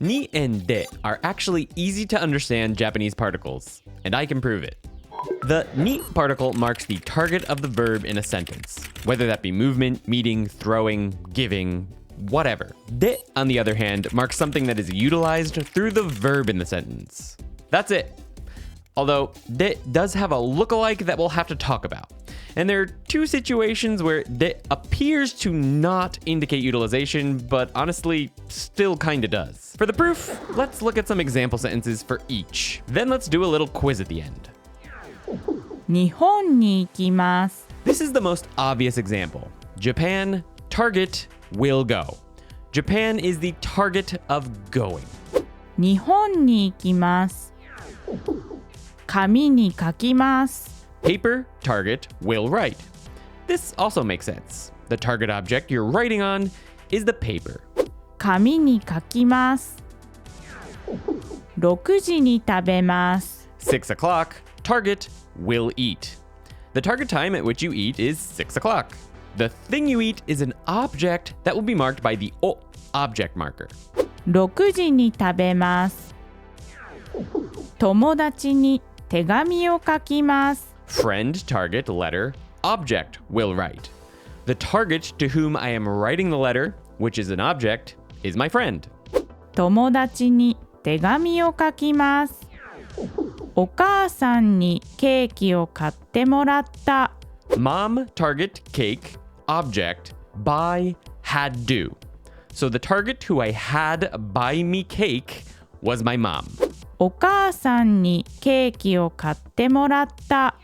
Ni and de are actually easy to understand Japanese particles, and I can prove it. The ni particle marks the target of the verb in a sentence, whether that be movement, meeting, throwing, giving, whatever. De, on the other hand, marks something that is utilized through the verb in the sentence. That's it. Although, de does have a lookalike that we'll have to talk about. And there are two situations where de appears to not indicate utilization, but honestly, still kinda does. For the proof, let's look at some example sentences for each. Then let's do a little quiz at the end. 日本に行きます。 This is the most obvious example. Japan, target, will go. Japan is the target of going. 日本に行きます。紙に書きます。 Paper, target, will write. This also makes sense. The target object you're writing on is the paper. 紙に書きます。6時に食べます。 6 o'clock, target, will eat. The target time at which you eat is 6 o'clock. The thing you eat is an object that will be marked by the o object marker. 6時に食べます。友達に手紙を書きます。 Friend, target, letter, object, will write. The target to whom I am writing the letter, which is an object, is my friend. 友達に手紙を書きます。お母さんにケーキを買ってもらった。 Mom, target, cake, object, buy, had do. So the target who I had buy me cake was my mom. お母さんにケーキを買ってもらった。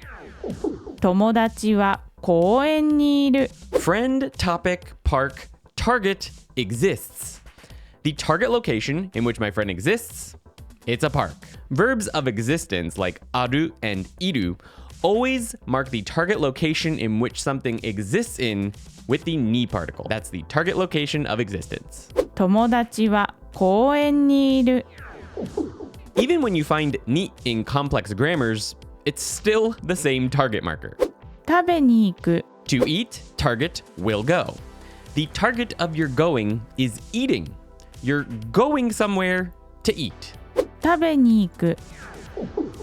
友達は公園にいる。 Friend, topic, park, target, exists. The target location in which my friend exists, it's a park. Verbs of existence like aru and iru always mark the target location in which something exists in with the ni particle. That's the target location of existence. 友達は公園にいる。 Even when you find ni in complex grammars, it's still the same target marker. 食べに行く。 To eat, target, will go. The target of your going is eating. You're going somewhere to eat. 食べに行く。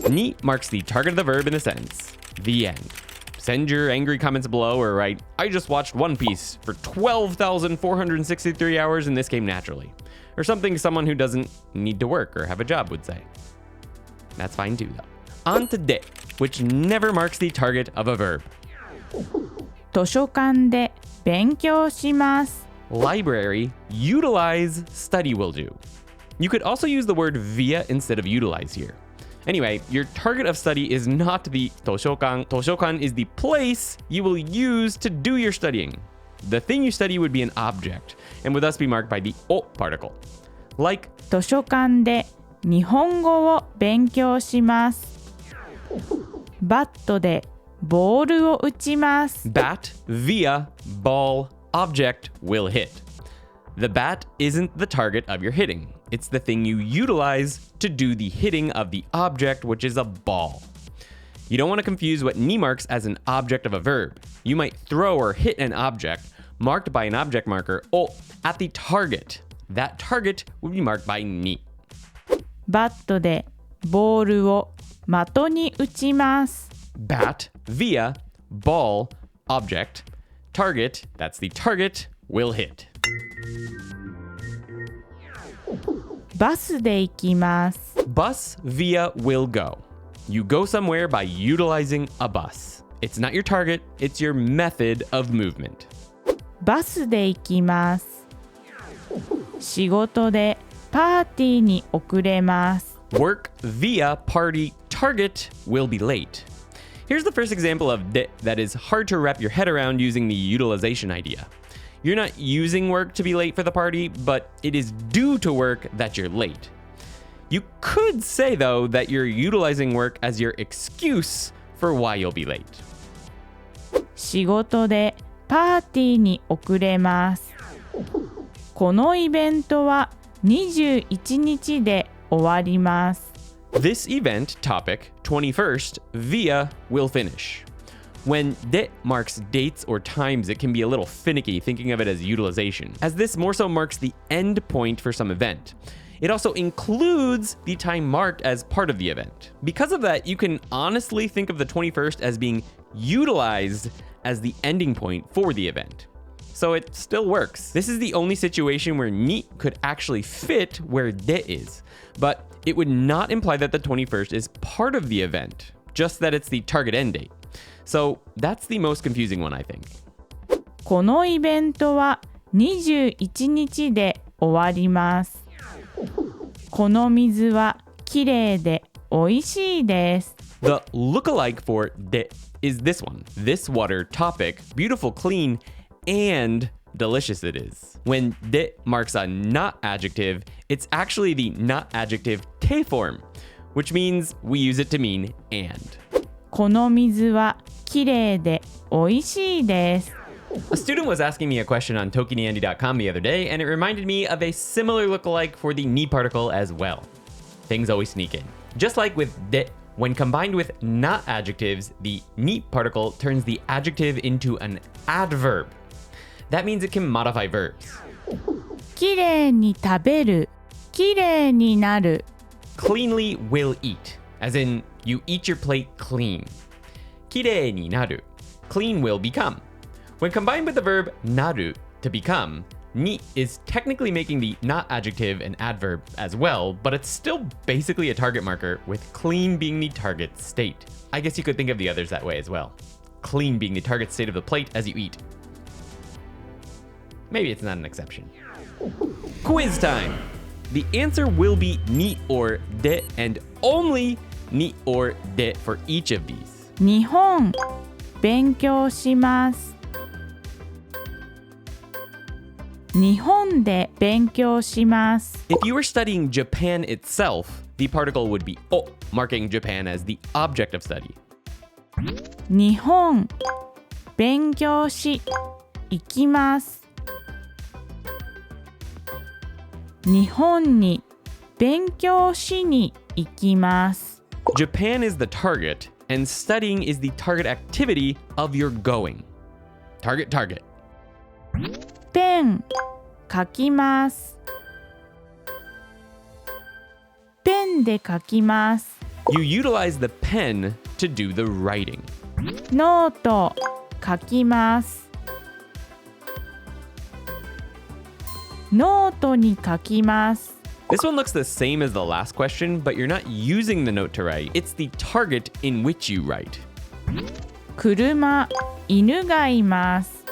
Ni marks the target of the verb in the sentence. The end. Send your angry comments below or write, I just watched One Piece for 12,463 hours and this came naturally. Or something someone who doesn't need to work or have a job would say. That's fine too, though. On to de, which never marks the target of a verb. 図書館で勉強します。 Library, utilize, study will do. You could also use the word via instead of utilize here. Anyway, your target of study is not the 図書館. 図書館 is the place you will use to do your studying. The thing you study would be an object, and would thus be marked by the o particle. Like, 図書館で日本語を勉強します。バットでボールを打ちます。 bat, via, ball, object, will hit. The bat isn't the target of your hitting. It's the thing you utilize to do the hitting of the object, which is a ball. You don't want to confuse what ni marks as an object of a verb. You might throw or hit an object marked by an object marker o at the target. That target would be marked by ni. バットでボールを的に打ちます。 Bat, via, ball, object, target, that's the target, will hit. バスで行きます。 Bus, via, will go. You go somewhere by utilizing a bus. It's not your target, it's your method of movement. バスで行きます。仕事でパーティーに遅れます。 Work, via, party, target, will be late. Here's the first example of de that is hard to wrap your head around using the utilization idea. You're not using work to be late for the party, but it is due to work that you're late. You could say, though, that you're utilizing work as your excuse for why you'll be late. 仕事でパーティーに遅れます。このイベントは21日で終わります。 This event, topic, 21st, via, will finish. When de marks dates or times, it can be a little finicky thinking of it as utilization, as this more so marks the end point for some event. It also includes the time marked as part of the event. Because of that, you can honestly think of the 21st as being utilized as the ending point for the event. So it still works. This is the only situation where ni could actually fit where de is, but it would not imply that the 21st is part of the event, just that it's the target end date. So that's the most confusing one, I think. このイベントは21日で終わります。この水はきれいでおいしいです。The lookalike for de is this one. This water topic, beautiful, clean, and delicious it is. When de marks a not adjective, it's actually the not adjective te form, which means we use it to mean and. この水はきれいでおいしいです。A student was asking me a question on ToKiniAndy.com the other day, and it reminded me of a similar lookalike for the ni particle as well. Things always sneak in. Just like with de, when combined with not adjectives, the ni particle turns the adjective into an adverb. That means it can modify verbs. きれいに食べる、きれいになる。Cleanly will eat, as in you eat your plate clean. きれいになる, clean will become. When combined with the verb naru, to become, ni is technically making the not adjective an adverb as well, but it's still basically a target marker, with clean being the target state. I guess you could think of the others that way as well. Clean being the target state of the plate as you eat. Maybe it's not an exception. Quiz time! The answer will be ni or de, and only ni or de for each of these. 日本勉強します。日本で勉強します。 If you were studying Japan itself, the particle would be o, marking Japan as the object of study. 日本勉強し行きます。日本に勉強しに行きます。 Japan is the target, and studying is the target activity of your going. Target, target. ペン書きます。ペンで書きます。 You utilize the pen to do the writing. ノート書きます。ノートに書きます。 This one looks the same as the last question, but you're not using the note to write. It's the target in which you write. 車、犬がいます。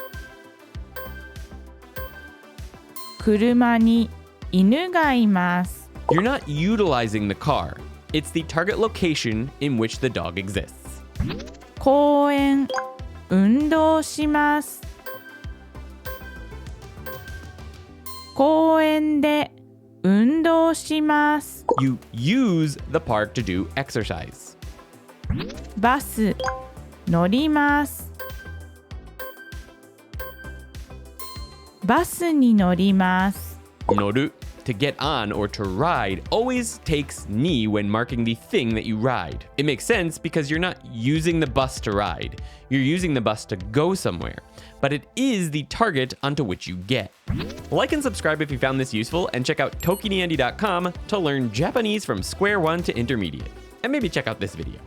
車に犬がいます。 You're not utilizing the car. It's the target location in which the dog exists. 公園、運動します。公園で運動します。 You use the park to do exercise. バス、乗ります。バスに乗ります。 Noru, to get on or to ride, always takes ni when marking the thing that you ride. It makes sense because you're not using the bus to ride. You're using the bus to go somewhere. But it is the target onto which you get. Like and subscribe if you found this useful, and check out ToKiniAndy.com to learn Japanese from square one to intermediate. And maybe check out this video.